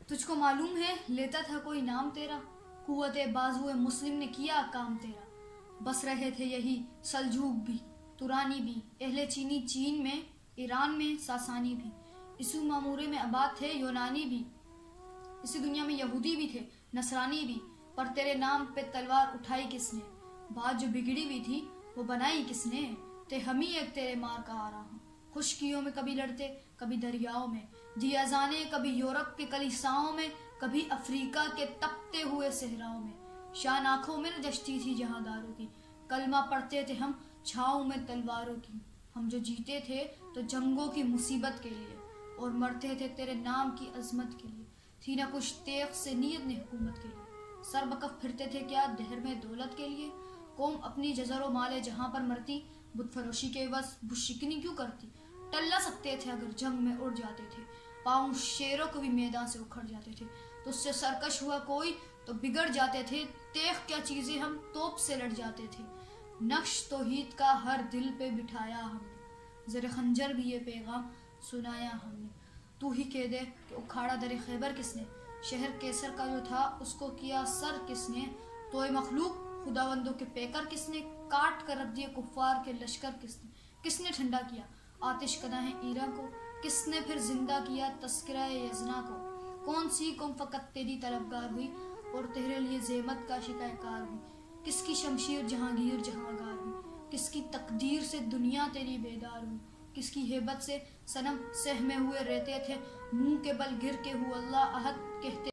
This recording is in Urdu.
تجھ کو معلوم ہے لیتا تھا کوئی نام تیرا، قوت بازو مسلم نے کیا کام تیرا۔ بس رہے تھے یہی سلجوق بھی، ترانی بھی، اہل چینی چین میں، ایران میں ساسانی بھی، اسو معمورے میں آباد تھے یونانی بھی، اسی دنیا میں یہودی بھی تھے نصرانی بھی، پر تیرے نام پہ تلوار اٹھائی کس نے؟ بات جو بگڑی ہوئی تھی وہ بنائی کس نے؟ تے ہم ہی ایک تیرے مار کا آ رہا ہوں، خشکیوں میں کبھی لڑتے کبھی دریاؤں میں، دی اذانے کبھی یورپ کے کلیساؤں میں، کبھی افریقہ کے تپتے ہوئے صحراؤں میں، شان آنکھوں میں نہ جشتی تھی جہاں داروں کی، کلمہ پڑھتے تھے ہم چھاؤں میں تلواروں کی، ہم جو جیتے تھے تو جنگوں کی مصیبت کے لیے، اور مرتے تھے تیرے نام کی عظمت کے لیے، تھی نہ کچھ تیغ سے نیت نے حکومت کے لیے، سر بکف پھرتے تھے کیا دہر میں دولت کے لیے، قوم اپنی جزر و مال جہاں پر مرتی، بت فروشی کے عوض بت شکنی کیوں کرتی؟ ٹل نہ سکتے تھے اگر جنگ میں اڑ جاتے تھے، پاؤں شیروں کو بھی میدان سے اکھڑ جاتے تھے، تو اس سے سرکش ہوا کوئی تو بگڑ جاتے تھے، تیغ کیا چیزیں ہم توپ سے لڑ جاتے تھے، نقش توحید کا ہر دل پہ بٹھایا ہم نے، زر خنجر بھی یہ پیغام سنایا ہم نے، تو ہی کہہ دے کہ اکھاڑا در خیبر کس نے، شہر کیسر کا جو تھا اس کو کیا سر کس نے، توئے مخلوق خداوندوں کے پیکر کس نے، کاٹ کر رکھ دیے کفار کے لشکر کس نے ٹھنڈا کیا آتش قدح ایران کو، کس نے پھر زندہ کیا تذکرہ یزنا کو، کون سی قوم فقط تیری طلبگار ہوئی اور تیرے لیے زحمت کا شکایہ کار ہوئی، کس کی شمشیر جہانگیر جہاں ہوئی، کس کی تقدیر سے دنیا تیری بیدار ہوئی، کس کی ہیبت سے صنم سہمے ہوئے رہتے تھے، منہ کے بل گر کے ہو اللہ احد کہتے